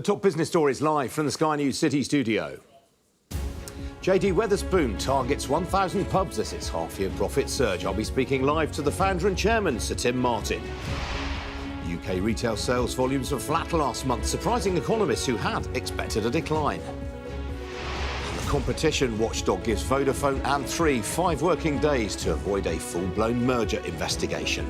The top business stories live from the Sky News City studio. JD Weatherspoon targets 1,000 pubs as its half-year profit surge. I'll be speaking live to the founder and chairman, Sir Tim Martin. UK retail sales volumes were flat last month, surprising economists who had expected a decline. And the competition watchdog gives Vodafone and Three 5 working days to avoid a full-blown merger investigation.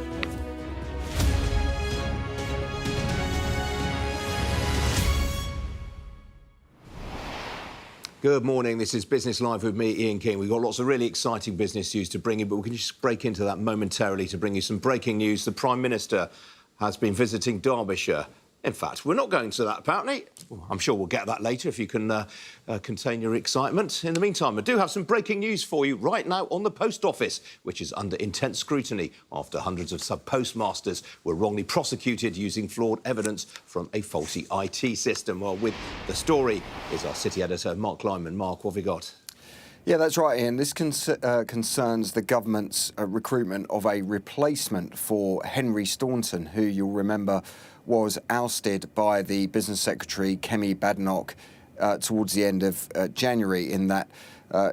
Good morning, this is Business Live with me, Ian King. We've got lots of really exciting business news to bring you, but we can just break into that momentarily to bring you some breaking news. The Prime Minister has been visiting Derbyshire. In fact, we're not going to that, apparently. I'm sure we'll get that later if you can contain your excitement. In the meantime, I do have some breaking news for you right now on the Post Office, which is under intense scrutiny after hundreds of sub-postmasters were wrongly prosecuted using flawed evidence from a faulty IT system. Well, with the story is our City editor, Mark Lyman. Mark, what have we got? Yeah, that's right, Ian. This concerns the government's recruitment of a replacement for Henry Staunton, who you'll remember was ousted by the Business Secretary, Kemi Badenoch, towards the end of January in that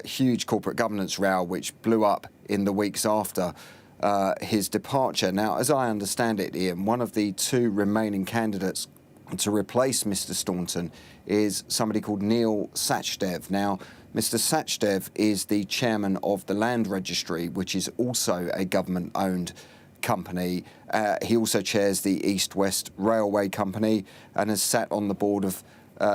huge corporate governance row which blew up in the weeks after his departure. Now, as I understand it, Ian, one of the 2 remaining candidates to replace Mr Staunton is somebody called Neil Sachdev. Now, Mr Sachdev is the chairman of the Land Registry, which is also a government-owned company. He also chairs the East West Railway Company and has sat on the board of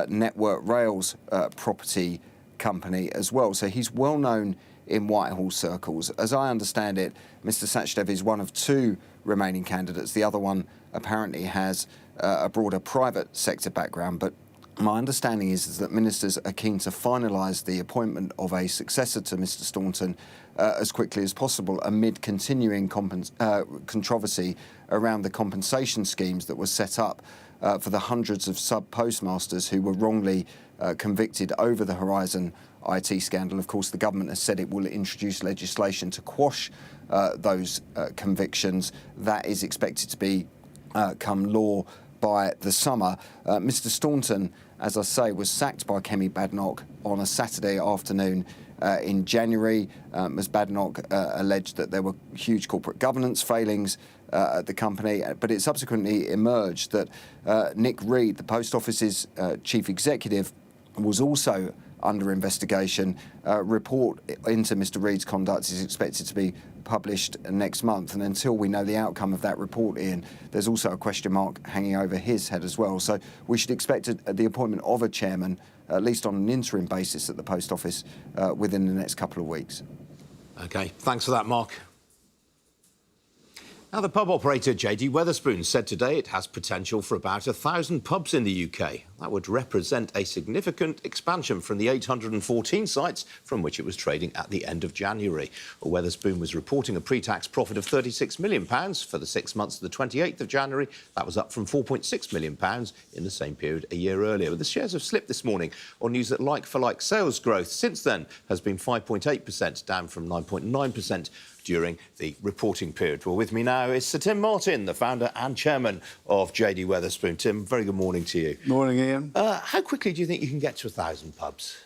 Network Rail's property company as well. So he's well known in Whitehall circles. As I understand it, Mr Sachdev is one of 2 remaining candidates. The other one apparently has a broader private sector background, but my understanding is that ministers are keen to finalise the appointment of a successor to Mr Staunton as quickly as possible amid continuing controversy around the compensation schemes that were set up for the hundreds of sub-postmasters who were wrongly convicted over the Horizon IT scandal. Of course, the government has said it will introduce legislation to quash those convictions. That is expected to become law by the summer. Mr Staunton, as I say, was sacked by Kemi Badenoch on a Saturday afternoon in January. Ms Badenoch alleged that there were huge corporate governance failings at the company, but it subsequently emerged that Nick Reed, the Post Office's chief executive, was also under investigation. Report into Mr Reed's conduct is expected to be published next month, and until we know the outcome of that report, Ian, there's also a question mark hanging over his head as well. So we should expect the appointment of a chairman, at least on an interim basis, at the Post Office within the next couple of weeks. OK, thanks for that, Mark. Now, the pub operator JD Weatherspoon said today it has potential for about 1,000 pubs in the UK. That would represent a significant expansion from the 814 sites from which it was trading at the end of January. Well, Weatherspoon was reporting a pre-tax profit of £36 million for the 6 months to the 28th of January. That was up from £4.6 million in the same period a year earlier. But the shares have slipped this morning on news that like-for-like sales growth since then has been 5.8%, down from 9.9% during the reporting period. Well, with me now is Sir Tim Martin, the founder and chairman of JD Weatherspoon. Tim, very good morning to you. Morning, Ian. How quickly do you think you can get to 1,000 pubs?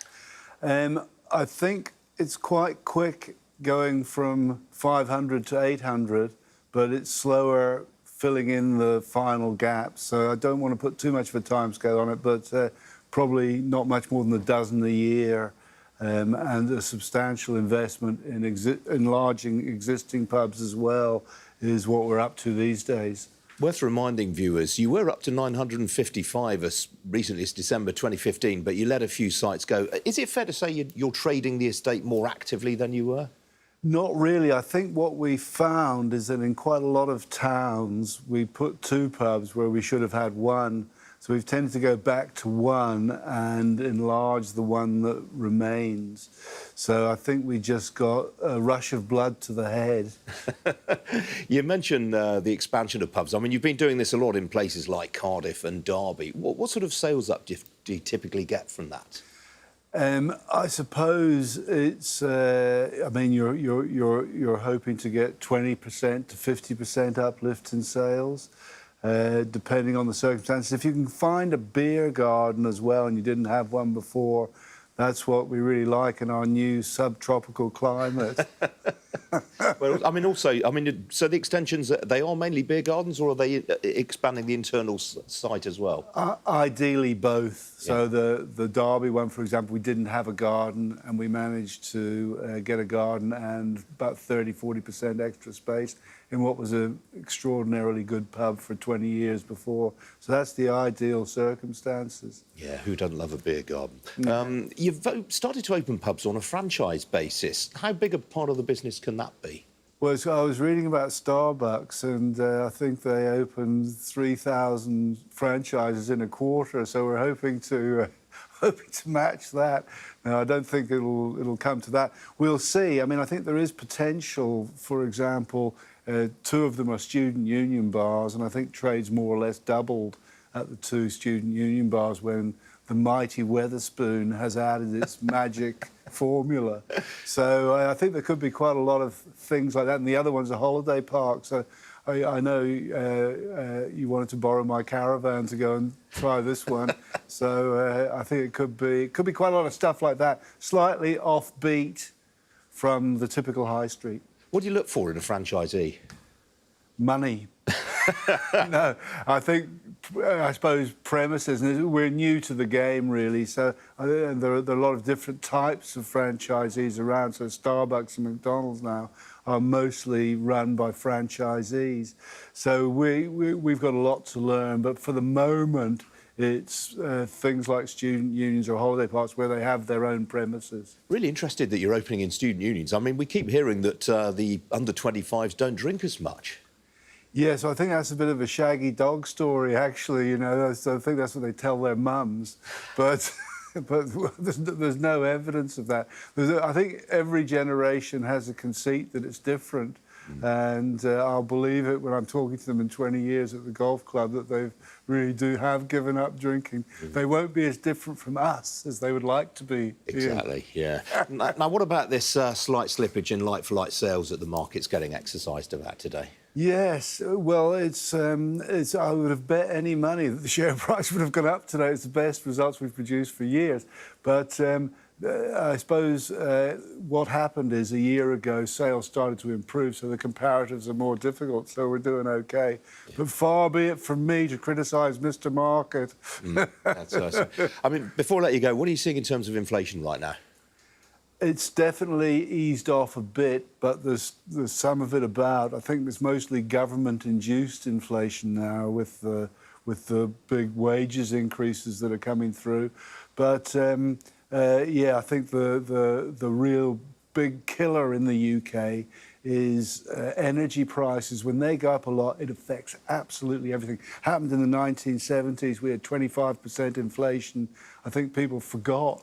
I think it's quite quick going from 500 to 800, but it's slower filling in the final gaps. So I don't want to put too much of a timescale on it, but probably not much more than a dozen a year. And a substantial investment in enlarging existing pubs as well is what we're up to these days. Worth reminding viewers, you were up to 955 as recently as December 2015, but you let a few sites go. Is it fair to say you're trading the estate more actively than you were? Not really. I think what we found is that in quite a lot of towns, we put 2 pubs where we should have had 1. So we've tended to go back to 1 and enlarge the one that remains. So I think we just got a rush of blood to the head. You mentioned the expansion of pubs. I mean, you've been doing this a lot in places like Cardiff and Derby. What sort of sales up do you typically get from that? I suppose it's. I mean, you're hoping to get 20% to 50% uplift in sales. depending on the circumstances. If you can find a beer garden as well and you didn't have one before, that's what we really like in our new subtropical climate. Well, I mean, so the extensions, they are mainly beer gardens, or are they expanding the internal site as well? Ideally, both. Yeah. So the Derby one, for example, we didn't have a garden, and we managed to get a garden and about 30–40% extra space in what was an extraordinarily good pub for 20 years before. So that's the ideal circumstances. Yeah, who doesn't love a beer garden? You've started to open pubs on a franchise basis. How big a part of the business can that be? Well, so I was reading about Starbucks, and I think they opened 3,000 franchises in a quarter. So we're hoping to match that. No, I don't think it'll come to that. We'll see. I mean, I think there is potential. For example, 2 of them are student union bars, and I think trade's more or less doubled at the 2 student union bars when the mighty Weatherspoon has added its magic formula. So I think there could be quite a lot of things like that. And the other one's a holiday park. So I know you wanted to borrow my caravan to go and try this one. So I think it could be quite a lot of stuff like that, slightly offbeat from the typical high street. What do you look for in a franchisee? Money. No, I suppose premises. And we're new to the game, really. So there are a lot of different types of franchisees around. So Starbucks and McDonald's now are mostly run by franchisees. So we've got a lot to learn. But for the moment, it's things like student unions or holiday parks where they have their own premises. Really interested that you're opening in student unions. I mean, we keep hearing that the under-25s don't drink as much. Yes, I think that's a bit of a shaggy dog story, actually. You know, I think that's what they tell their mums, but there's no evidence of that. I think every generation has a conceit that it's different, and I'll believe it when I'm talking to them in 20 years at the golf club that they really do have given up drinking. They won't be as different from us as they would like to be. Exactly, yeah. Now, what about this slight slippage in like-for-like sales that the market's getting exercised about today? Yes, well, it's. I would have bet any money that the share price would have gone up today. It's the best results we've produced for years. But I suppose what happened is a year ago sales started to improve, so the comparatives are more difficult. So we're doing okay. Yeah. But far be it from me to criticise Mr. Market. That's awesome. I mean, before I let you go, what are you seeing in terms of inflation right now? It's definitely eased off a bit, but there's some of it about. I think there's mostly government-induced inflation now with the big wages increases that are coming through. But yeah, I think the real big killer in the UK is energy prices. When they go up a lot, it affects absolutely everything. Happened in the 1970s. We had 25% inflation. I think people forgot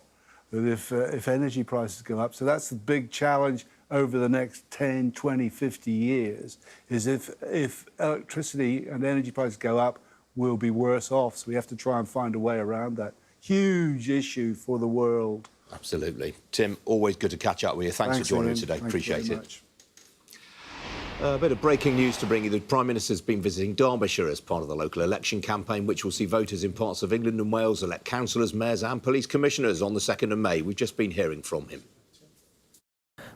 that if energy prices go up. So that's the big challenge over the next 10, 20, 50 years, is if electricity and energy prices go up, we'll be worse off. So we have to try and find a way around that. Huge issue for the world. Absolutely. Tim, always good to catch up with you. Thanks for joining us today. Appreciate it. A bit of breaking news to bring you. The Prime Minister's been visiting Derbyshire as part of the local election campaign, which will see voters in parts of England and Wales elect councillors, mayors and police commissioners on the 2nd of May. We've just been hearing from him.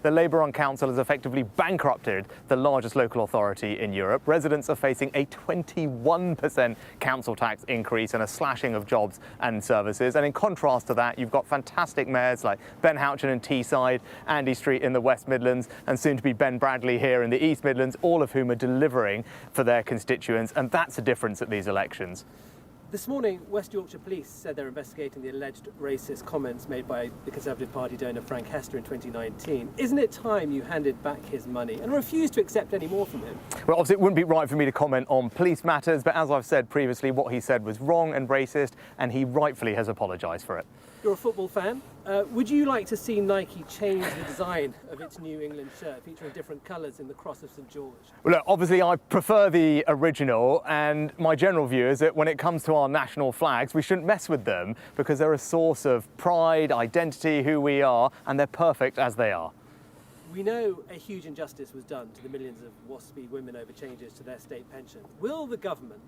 The Labour-run council has effectively bankrupted the largest local authority in Europe. Residents are facing a 21% council tax increase and a slashing of jobs and services. And in contrast to that, you've got fantastic mayors like Ben Houchen in Teesside, Andy Street in the West Midlands, and soon to be Ben Bradley here in the East Midlands, all of whom are delivering for their constituents. And that's a difference at these elections. This morning, West Yorkshire Police said they're investigating the alleged racist comments made by the Conservative Party donor Frank Hester in 2019. Isn't it time you handed back his money and refused to accept any more from him? Well, obviously it wouldn't be right for me to comment on police matters, but as I've said previously, what he said was wrong and racist, and he rightfully has apologised for it. You're a football fan. Would you like to see Nike change the design of its New England shirt, featuring different colours in the cross of St George? Well, look, obviously I prefer the original, and my general view is that when it comes to our national flags, we shouldn't mess with them because they're a source of pride, identity, who we are, and they're perfect as they are. We know a huge injustice was done to the millions of WASPy women over changes to their state pension. Will the government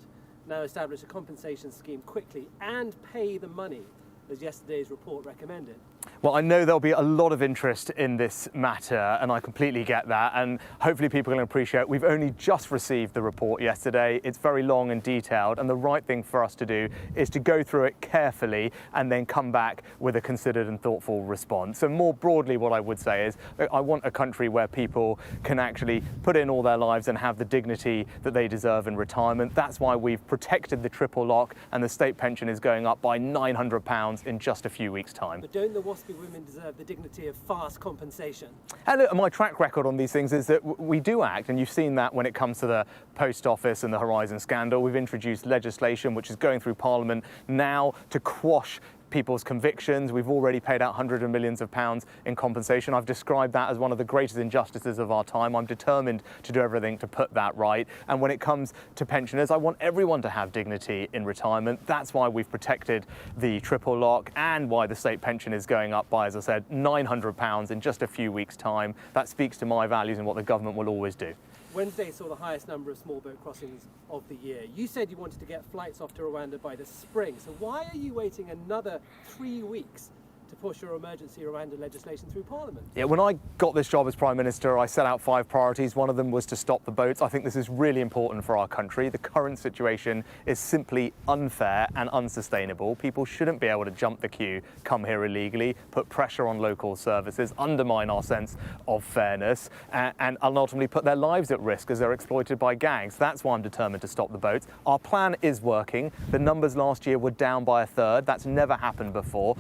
now establish a compensation scheme quickly and pay the money, as yesterday's report recommended? Well, I know there'll be a lot of interest in this matter, and I completely get that, and hopefully people can appreciate we've only just received the report yesterday. It's very long and detailed, and the right thing for us to do is to go through it carefully and then come back with a considered and thoughtful response. And more broadly, what I would say is I want a country where people can actually put in all their lives and have the dignity that they deserve in retirement. That's why we've protected the triple lock, and the state pension is going up by £900 in just a few weeks' time. But don't the WASPy women deserve the dignity of fast compensation? And look, my track record on these things is that we do act, and you've seen that when it comes to the Post Office and the Horizon scandal. We've introduced legislation which is going through Parliament now to quash people's convictions. We've already paid out hundreds of millions of pounds in compensation. I've described that as one of the greatest injustices of our time. I'm determined to do everything to put that right. And when it comes to pensioners, I want everyone to have dignity in retirement. That's why we've protected the triple lock and why the state pension is going up by, as I said, £900 in just a few weeks' time. That speaks to my values and what the government will always do. Wednesday saw the highest number of small boat crossings of the year. You said you wanted to get flights off to Rwanda by the spring, so why are you waiting another 3 weeks to push your emergency Rwanda legislation through Parliament? Yeah, when I got this job as Prime Minister, I set out 5 priorities. One of them was to stop the boats. I think this is really important for our country. The current situation is simply unfair and unsustainable. People shouldn't be able to jump the queue, come here illegally, put pressure on local services, undermine our sense of fairness, and ultimately put their lives at risk as they're exploited by gangs. That's why I'm determined to stop the boats. Our plan is working. The numbers last year were down by 1/3. That's never happened before.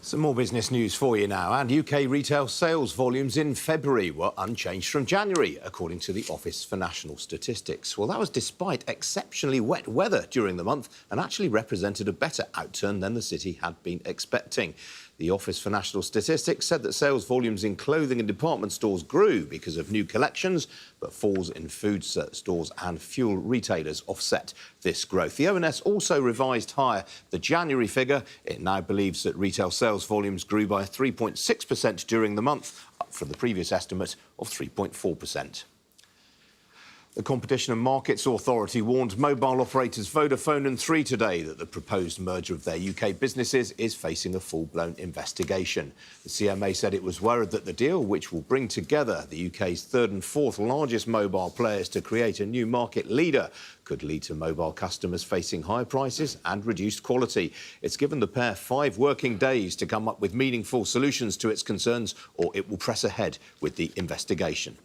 Some more business news for you now. And UK retail sales volumes in February were unchanged from January, according to the Office for National Statistics. Well, that was despite exceptionally wet weather during the month and actually represented a better outturn than the city had been expecting. The Office for National Statistics said that sales volumes in clothing and department stores grew because of new collections, but falls in food stores and fuel retailers offset this growth. The ONS also revised higher the January figure. It now believes that retail sales volumes grew by 3.6% during the month, up from the previous estimate of 3.4%. The Competition and Markets Authority warned mobile operators Vodafone and Three today that the proposed merger of their UK businesses is facing a full-blown investigation. The CMA said it was worried that the deal, which will bring together the UK's 3rd and 4th largest mobile players to create a new market leader, could lead to mobile customers facing higher prices and reduced quality. It's given the pair 5 working days to come up with meaningful solutions to its concerns, or it will press ahead with the investigation.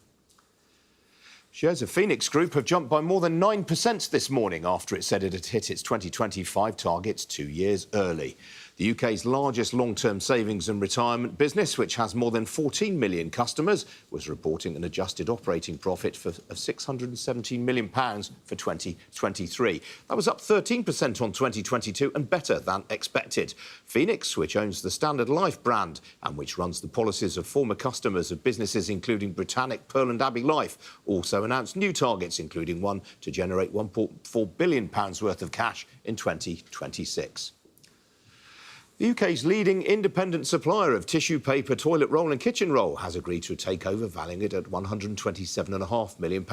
Shares of Phoenix Group have jumped by more than 9% this morning after it said it had hit its 2025 targets 2 years early. The UK's largest long-term savings and retirement business, which has more than 14 million customers, was reporting an adjusted operating profit of £617 million for 2023. That was up 13% on 2022 and better than expected. Phoenix, which owns the Standard Life brand and which runs the policies of former customers of businesses including Britannic, Pearl and Abbey Life, also announced new targets, including one to generate £1.4 billion worth of cash in 2026. The UK's leading independent supplier of tissue paper, toilet roll and kitchen roll has agreed to a takeover valuing it at £127.5 million.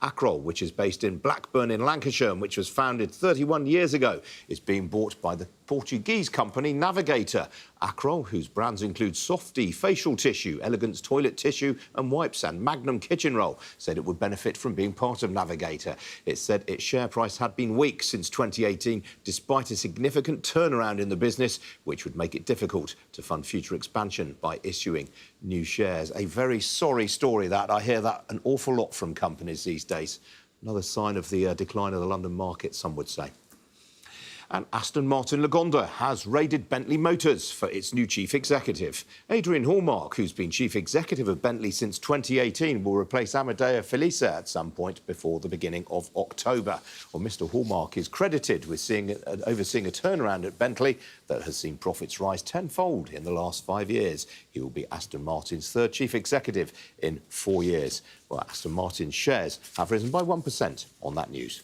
Accroll, which is based in Blackburn in Lancashire and which was founded 31 years ago, is being bought by the Portuguese company Navigator. Accroll, whose brands include Softy facial tissue, Elegance toilet tissue and wipes and Magnum kitchen roll, said it would benefit from being part of Navigator. It said its share price had been weak since 2018, despite a significant turnaround in the business, which would make it difficult to fund future expansion by issuing new shares. A very sorry story, that. I hear that an awful lot from companies these days. Another sign of the decline of the London market, some would say. And Aston Martin Lagonda has raided Bentley Motors for its new chief executive. Adrian Hallmark, who's been chief executive of Bentley since 2018, will replace Amadeo Felice at some point before the beginning of October. Well, Mr. Hallmark is credited with overseeing a turnaround at Bentley that has seen profits rise tenfold in the last 5 years. He will be Aston Martin's 3rd chief executive in 4 years. Well, Aston Martin's shares have risen by 1% on that news.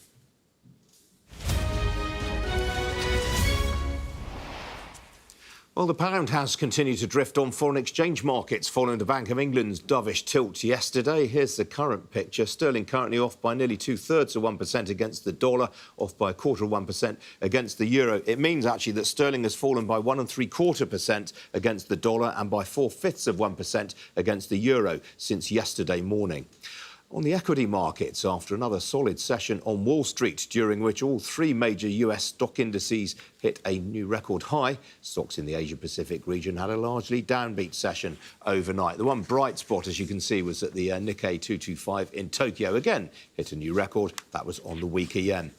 Well, the pound has continued to drift on foreign exchange markets following the Bank of England's dovish tilt yesterday. Here's the current picture. Sterling currently off by nearly 2/3 against the dollar, off by 1/4% against the euro. It means actually that sterling has fallen by 1 3/4% against the dollar and by 4/5% against the euro since yesterday morning. On the equity markets, after another solid session on Wall Street, during which all three major US stock indices hit a new record high, stocks in the Asia-Pacific region had a largely downbeat session overnight. The one bright spot, as you can see, was that the Nikkei 225 in Tokyo again hit a new record. That was on the weaker yen.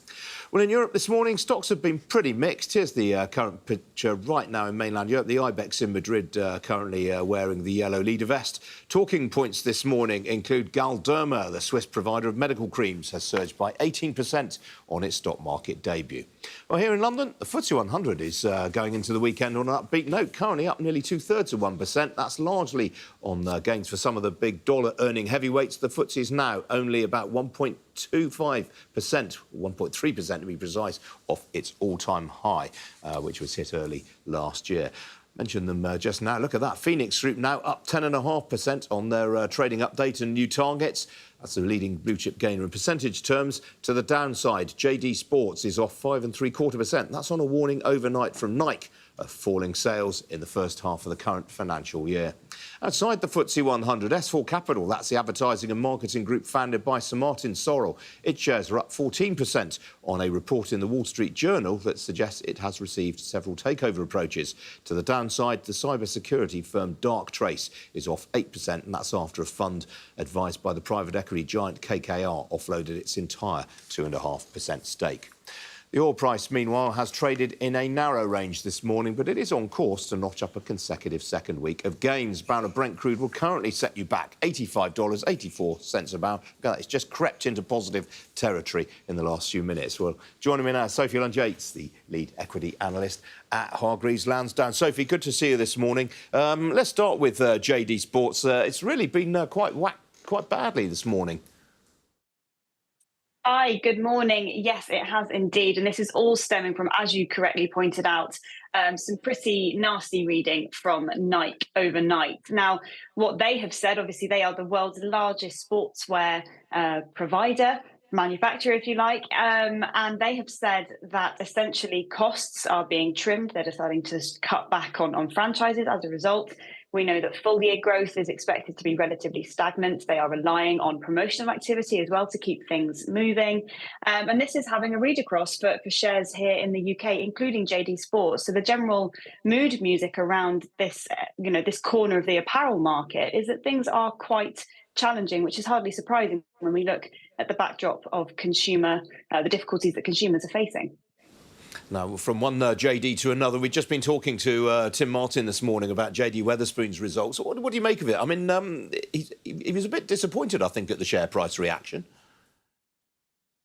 Well, in Europe this morning, stocks have been pretty mixed. Here's the current picture right now in mainland Europe. The IBEX in Madrid currently wearing the yellow leader vest. Talking points this morning include Galderma, the Swiss provider of medical creams, has surged by 18% on its stock market debut. Well, here in London, the FTSE 100 is going into the weekend on an upbeat note, currently up nearly 2/3%. That's largely on gains for some of the big dollar-earning heavyweights. The FTSE is now only about 1.25%, 1.3% to be precise, off its all-time high, which was hit early last year. Mentioned them just now. Look at that. Phoenix Group now up 10.5% on their trading update and new targets. That's the leading blue chip gainer in percentage terms. To the downside, JD Sports is off 5 3/4%. That's on a warning overnight from Nike of falling sales in the first half of the current financial year. Outside the FTSE 100, S4 Capital, that's the advertising and marketing group founded by Sir Martin Sorrell. Its shares are up 14% on a report in the Wall Street Journal that suggests it has received several takeover approaches. To the downside, the cybersecurity firm Darktrace is off 8%, and that's after a fund advised by the private equity giant KKR offloaded its entire 2.5% stake. The oil price, meanwhile, has traded in a narrow range this morning, but it is on course to notch up a consecutive second week of gains. A barrel of Brent crude will currently set you back $85.84 a barrel. It's just crept into positive territory in the last few minutes. Well, joining me now, Sophie Lunn-Yates, the lead equity analyst at Hargreaves Lansdown. Sophie, good to see you this morning. Let's start with JD Sports. It's really been quite badly this morning. Hi, good morning. Yes, it has indeed. And this is all stemming from, as you correctly pointed out, some pretty nasty reading from Nike overnight. Now, what they have said, obviously, they are the world's largest sportswear provider, manufacturer, if you like, and they have said that essentially costs are being trimmed. They're deciding to cut back on franchises as a result. We know that full-year growth is expected to be relatively stagnant. They are relying on promotional activity as well to keep things moving. And this is having a read across for shares here in the UK, including JD Sports. So the general mood music around this, this corner of the apparel market is that things are quite challenging, which is hardly surprising when we look at the backdrop of the difficulties that consumers are facing. Now, from one JD to another, we've just been talking to Tim Martin this morning about JD Weatherspoon's results. What do you make of it? I mean, he was a bit disappointed, I think, at the share price reaction.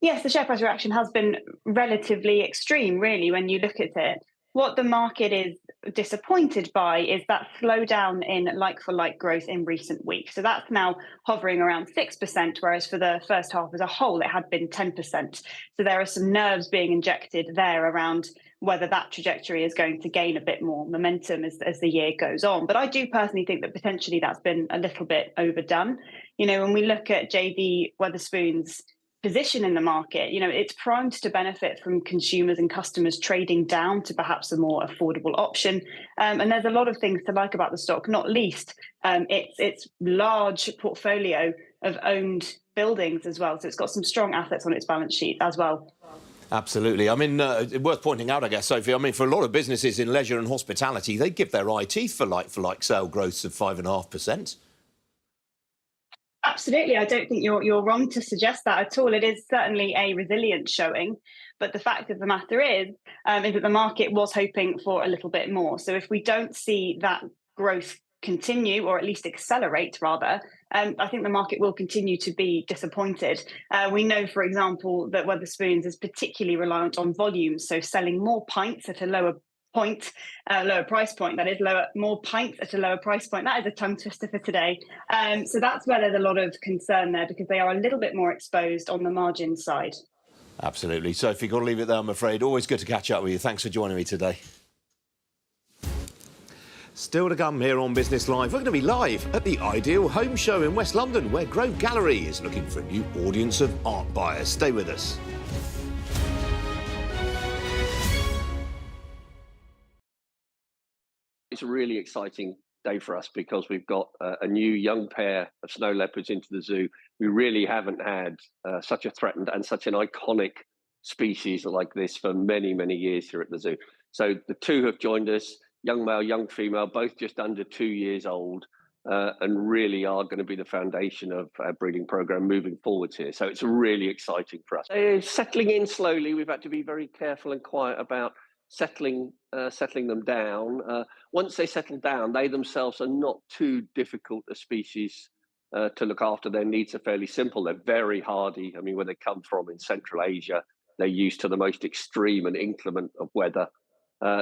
Yes, the share price reaction has been relatively extreme, really, when you look at it. What the market is disappointed by is that slowdown in like-for-like growth in recent weeks. So that's now hovering around 6%, whereas for the first half as a whole, it had been 10%. So there are some nerves being injected there around whether that trajectory is going to gain a bit more momentum as the year goes on. But I do personally think that potentially that's been a little bit overdone. When we look at JD Weatherspoon's position in the market, it's primed to benefit from consumers and customers trading down to perhaps a more affordable option. And there's a lot of things to like about the stock, not least its large portfolio of owned buildings as well. So it's got some strong assets on its balance sheet as well. Absolutely. I mean, worth pointing out, I guess, Sophie, for a lot of businesses in leisure and hospitality, they give their eye teeth for like-for-like sale growths of 5.5%. Absolutely. I don't think you're wrong to suggest that at all. It is certainly a resilient showing. But the fact of the matter is that the market was hoping for a little bit more. So if we don't see that growth continue, or at least accelerate rather, I think the market will continue to be disappointed. We know, for example, that Weatherspoons is particularly reliant on volumes, so selling more pints at a lower price point. That is more pints at a lower price point. That is a tongue twister for today. So that's where there's a lot of concern there, because they are a little bit more exposed on the margin side. Absolutely. Sophie, got to leave it there, I'm afraid. Always good to catch up with you. Thanks for joining me today. Still to come here on Business Live, we're going to be live at the Ideal Home Show in West London, where Grove Gallery is looking for a new audience of art buyers. Stay with us. It's a really exciting day for us because we've got a new young pair of snow leopards into the zoo. We really haven't had such a threatened and such an iconic species like this for many, many years here at the zoo. So the two have joined us, young male, young female, both just under 2 years old, and really are going to be the foundation of our breeding program moving forwards here. So it's really exciting for us. They're settling in slowly. We've had to be very careful and quiet about settling them down. Once they settle down, they themselves are not too difficult a species to look after. Their needs are fairly simple. They're very hardy. I mean, where they come from in Central Asia, they're used to the most extreme and inclement of weather.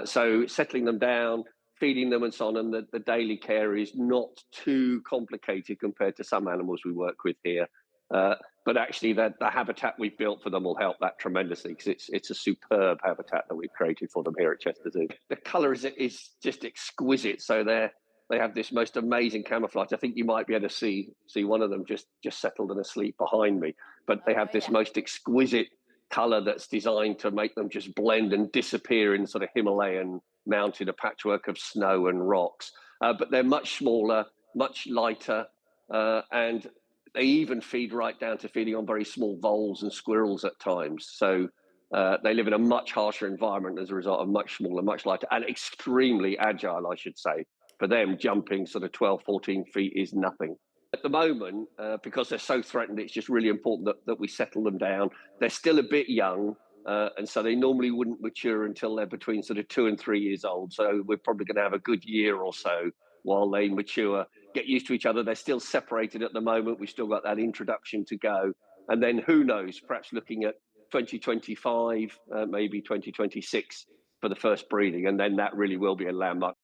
So settling them down, feeding them and so on, and the daily care is not too complicated compared to some animals we work with here. But actually, the habitat we've built for them will help that tremendously, because it's a superb habitat that we've created for them here at Chester Zoo. The colour is just exquisite. So they have this most amazing camouflage. I think you might be able to see one of them just settled and asleep behind me. But they have this most exquisite colour that's designed to make them just blend and disappear in sort of Himalayan mountain, a patchwork of snow and rocks. But they're much smaller, much lighter, and they even feed right down to feeding on very small voles and squirrels at times. So they live in a much harsher environment as a result of much smaller, much lighter, and extremely agile, I should say. For them, jumping sort of 12, 14 feet is nothing. At the moment, because they're so threatened, it's just really important that we settle them down. They're still a bit young, and so they normally wouldn't mature until they're between sort of 2 and 3 years old. So we're probably going to have a good year or so while they mature, get used to each other. They're still separated at the moment. We've still got that introduction to go. And then who knows, perhaps looking at 2025, maybe 2026 for the first breeding. And then that really will be a landmark.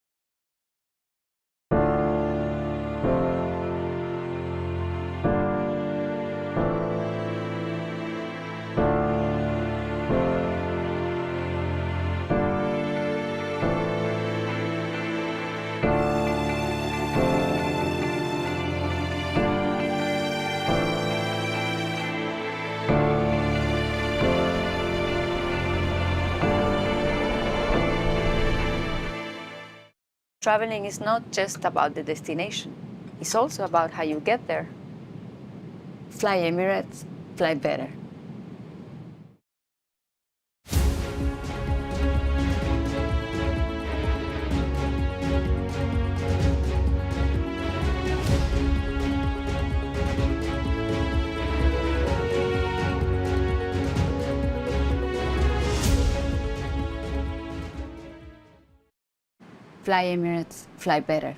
Traveling is not just about the destination. It's also about how you get there. Fly Emirates, fly better. Fly Emirates, fly better.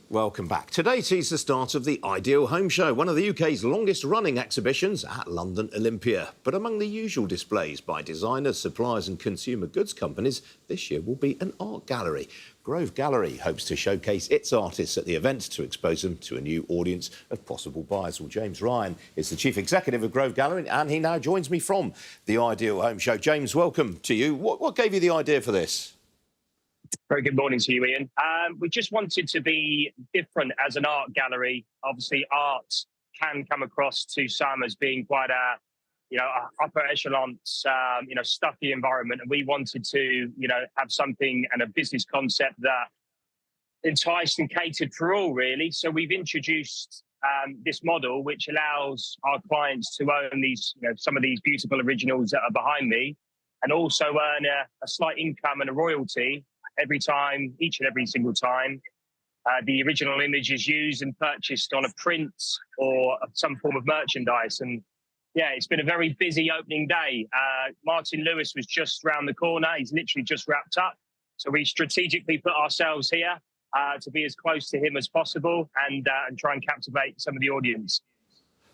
Welcome back. Today sees the start of the Ideal Home Show, one of the UK's longest running exhibitions at London Olympia. But among the usual displays by designers, suppliers and consumer goods companies, this year will be an art gallery. Grove Gallery hopes to showcase its artists at the event to expose them to a new audience of possible buyers. Well, James Ryan is the Chief Executive of Grove Gallery, and he now joins me from the Ideal Home Show. James, welcome to you. What gave you the idea for this? Very good morning to you, Ian. We just wanted to be different as an art gallery. Obviously, art can come across to some as being quite a upper echelon, stuffy environment. And we wanted to, have something and a business concept that enticed and catered for all, really. So we've introduced this model, which allows our clients to own these, some of these beautiful originals that are behind me, and also earn a slight income and a royalty each and every single time the original image is used and purchased on a print or some form of merchandise. And yeah, it's been a very busy opening day. Martin Lewis was just round the corner. He's literally just wrapped up. So we strategically put ourselves here to be as close to him as possible and try and captivate some of the audience.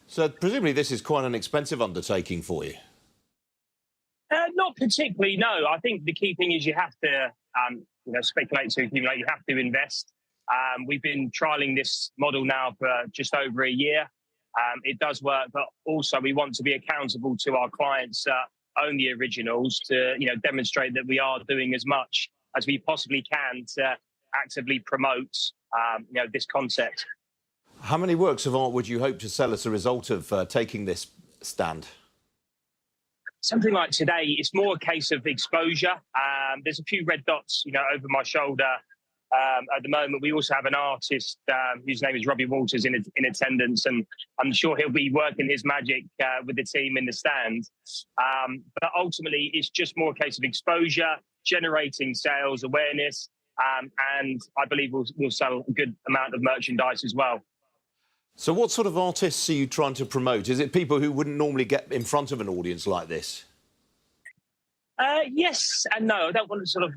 So presumably this is quite an expensive undertaking for you. Not particularly, no. I think the key thing is you have to speculate to accumulate. You have to invest. We've been trialing this model now for just over a year. It does work, but also we want to be accountable to our clients that own the originals to, demonstrate that we are doing as much as we possibly can to actively promote, this concept. How many works of art would you hope to sell as a result of taking this stand? Something like today, it's more a case of exposure. There's a few red dots, over my shoulder at the moment. We also have an artist whose name is Robbie Walters in attendance, and I'm sure he'll be working his magic with the team in the stand. But ultimately, it's just more a case of exposure, generating sales awareness, and I believe we'll sell a good amount of merchandise as well. So what sort of artists are you trying to promote? Is it people who wouldn't normally get in front of an audience like this? Yes and no. I don't want to sort of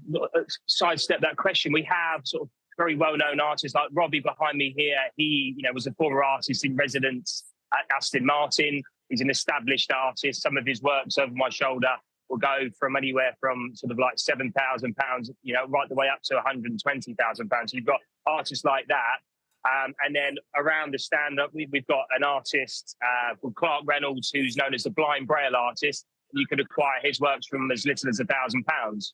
sidestep that question. We have sort of very well-known artists like Robbie behind me here. He, was a former artist in residence at Aston Martin. He's an established artist. Some of his works over my shoulder will go from anywhere from sort of like £7,000, right the way up to £120,000. So you've got artists like that. And then around the stand-up, we've got an artist called Clark Reynolds, who's known as the blind braille artist. You could acquire his works from as little as £1,000.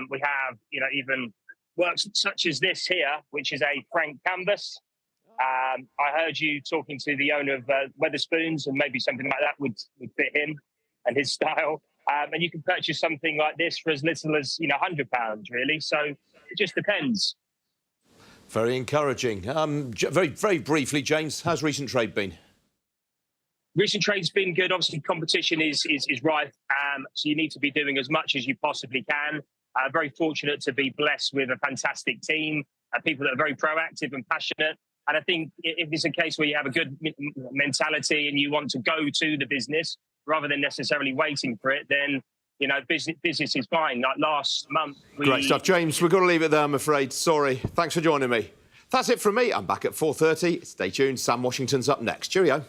We have, even works such as this here, which is a Frank canvas. I heard you talking to the owner of Weatherspoons, and maybe something like that would fit him and his style. And you can purchase something like this for as little as, £100, really. So it just depends. Very encouraging. Very, very briefly, James, how's recent trade been? Recent trade's been good. Obviously, competition is rife, so you need to be doing as much as you possibly can. Very fortunate to be blessed with a fantastic team, people that are very proactive and passionate. And I think if it's a case where you have a good mentality and you want to go to the business rather than necessarily waiting for it, then business is fine. Like last month, Great stuff, James. We've got to leave it there, I'm afraid. Sorry. Thanks for joining me. That's it from me. I'm back at 4:30. Stay tuned. Sam Washington's up next. Cheerio.